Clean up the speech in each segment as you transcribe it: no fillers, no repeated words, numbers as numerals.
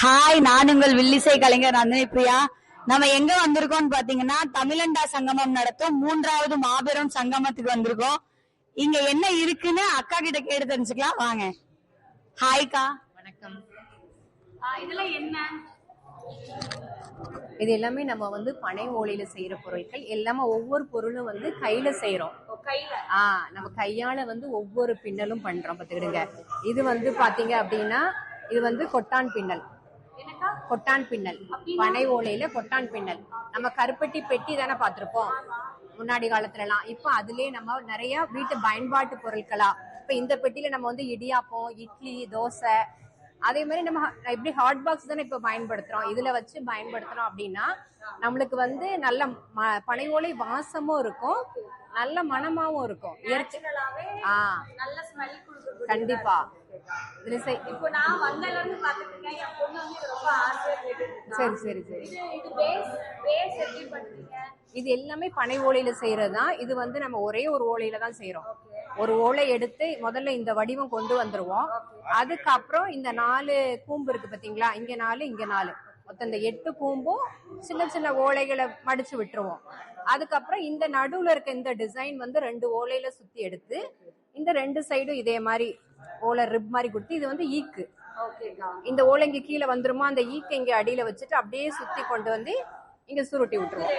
Hi, நான் உங்கள் வில்லிசை கலைஞர் நந்தினி பிரியா. நம்ம எங்க வந்திருக்கோம்னு பாத்தீங்கன்னா, தமிழண்டா சங்கமம் நடத்தும் 3வது மாபெரும் சங்கமத்துக்கு வந்திருக்கோம். இங்க என்ன இருக்குன்னு அக்கா கிட்ட கேட்டு தெரிஞ்சுக்கலாம் வாங்க. ஹாய்க்கா. வணக்கம். இதெல்லாம் என்ன? இது எல்லாமே நம்ம பனை ஓலையில செய்யற பொருட்கள் எல்லாமே. ஒவ்வொரு பொருளும் கையில செய்யறோம். நம்ம கையால ஒவ்வொரு பின்னலும் பண்றோம். பாத்துக்கிடுங்க. இது பாத்தீங்க அப்படின்னா இது கொட்டான் பின்னல். கொட்டான் பின்னல், பனை ஓலையில கொட்டான் பின்னல். நம்ம கருப்பட்டி பெட்டி தானே பாத்திருப்போம் முன்னாடி காலத்துல எல்லாம். இப்ப அதுலயே நம்ம நிறைய வீட்டு பயன்பாட்டு பொருட்களா இப்ப இந்த பெட்டியில நம்ம இடியாப்பம், இட்லி, தோசை, அதே மாதிரி நம்ம எப்படி ஹாட் பாக்ஸ் தானே இப்ப பயன்படுத்துறோம். இதுல வச்சு பயன்படுத்துறோம் அப்படின்னா நம்மளுக்கு நல்ல பனை ஓலை வாசமும் இருக்கும், நல்ல மனமாவும் இருக்கும். கண்டிப்பா. இப்போ நான் வந்ததுல இருந்து பாத்துட்டு இருக்கேன். என் பொண்ணு ரொம்ப ஆசையா கேட்டுட்டு. சரி. இது பேஸ் எப்படி பண்ணுவீங்க? இது எல்லாமே பனை ஓலையில செய்யறதுதான். இது நம்ம ஒரே ஒரு ஓலையில தான் செய்யறோம். ஒரு ஓலை எடுத்து முதல்ல இந்த வடிவம் கொண்டு வந்துருவோம். அதுக்கப்புறம் இந்த 4 கூம்பு இருக்கு பாத்தீங்களா, இங்க 4 இங்க 4, மொத்தம் இந்த 8 கூம்பும் சின்ன சின்ன ஓலைகளை மடிச்சு விட்டுருவோம். அதுக்கப்புறம் இந்த நடுவுல இருக்க இந்த டிசைன் 2 ஓலையில சுத்தி எடுத்து இந்த 2 சைடும் இதே மாதிரி ஓலை ரிப் மாதிரி கொடுத்து, இது ஈக்கு. இந்த ஓலை இங்க கீழே வந்துருமா, அந்த ஈக்கு இங்க அடியில வச்சுட்டு அப்படியே சுத்தி கொண்டு வந்து இங்க சுருட்டி விட்டுருவோம்.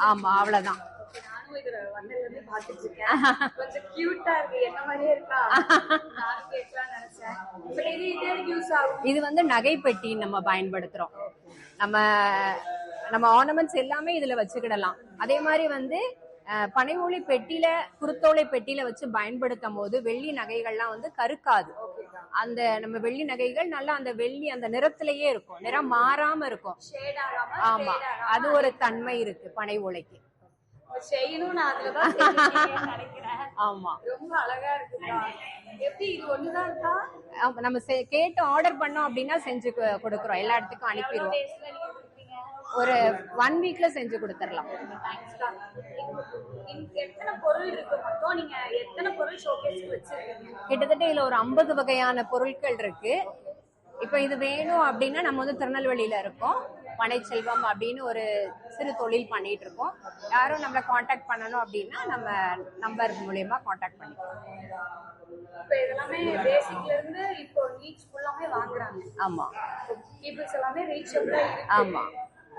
ஆமா, அவ்வளவுதான். இது நகை பெட்டி நம்ம பயன்படுத்துறோம். நம்ம ஆர்னமெண்ட்ஸ் எல்லாமே இதுல வச்சுக்கிடலாம். அதே மாதிரி பனை ஓலை பெட்டியில, குருத்தோலை பெட்டியில வச்சு பயன்படுத்தும் போது வெள்ளி நகைகள்லாம் கருக்காது. அந்த நம்ம வெள்ளி நகைகள் நல்லா அந்த வெள்ளி அந்த நிறத்திலேயே இருக்கும், நிறம் மாறாம இருக்கும். ஆமா, அது ஒரு தன்மை இருக்கு பனை ஓலைக்கு. ஆமா, ரொம்ப அழகா இருக்கு. நம்ம கேட்டு ஆர்டர் பண்ணோம் அப்படின்னா செஞ்சு கொடுக்கறோம். எல்லா இடத்துக்கும் அனுப்பிடுவோம். ஒரு 1 வீக்ல செஞ்சு கொடுத்துடலாம். கிட்டத்தட்ட இதுல ஒரு 50 வகையான பொருட்கள் இருக்கு. இப்ப இது வேணும் அப்படின்னா நம்ம திருநெல்வேலியில இருக்கோம். பனைச்செல்வம் அப்படின்னு ஒரு சிறு தொழில் பண்ணிட்டு இருக்கோம். யாரும் நம்மள காண்டாக்ட் பண்ணணும் அப்படின்னா நம்ம நம்பர் மூலமா காண்டாக்ட் பண்ணிக்கலாம். எல்லாமே பேசிக்ல இருந்து இப்போ ரீச் ஃபுல்லாமே வாங்குறாங்க. ஆமா, பீப்பிள்ஸ் எல்லாமே ரீச்சபிளா இருக்கு. ஆமா,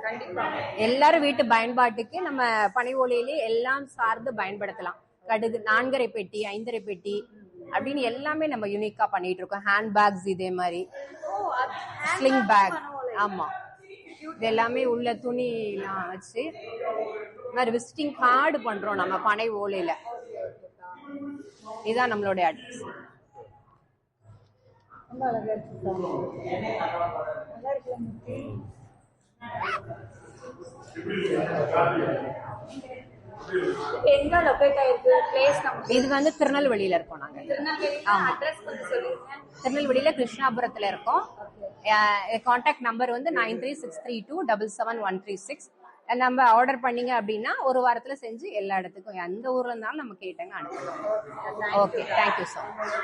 கண்டிப்பா. எல்லாரும் வீட்டு பயன்பாட்டுக்கு நம்ம பனை ஓலையிலே எல்லாம் சார்ந்து பயன்படுத்தலாம். கடுகு 4.5 பெட்டி, 5.5 பெட்டி அப்படின்னு எல்லாமே நம்ம யூனிக்கா பண்ணிட்டு இருக்கோம். ஹேண்ட் பேக்ஸ், இதே மாதிரி ஸ்லிங் பேக். ஆமா, இது எல்லாமே உள்ள துணி வச்சு மாதிரி விசிட்டிங் கார்டு பண்றோம் நம்ம பனை ஓலையில. இதுதான் நம்மளுடைய அட்ரஸ். எங்க லொகேட் ஆயிருக்கு பிளேஸ்? இது திருநெல்வேலியில இருக்கோம் நாங்க. திருநெல்வேலியில கிருஷ்ணாபுரத்துல இருக்கோம். Contact number 9363277136. நம்ம ஆர்டர் பண்ணீங்க அப்படின்னா ஒரு வாரத்துல செஞ்சு எல்லா இடத்துக்கும் எந்த ஊர்ல இருந்தாலும் நம்ம கேட்டங்க அனுப்புவோம். Okay, thank you so much.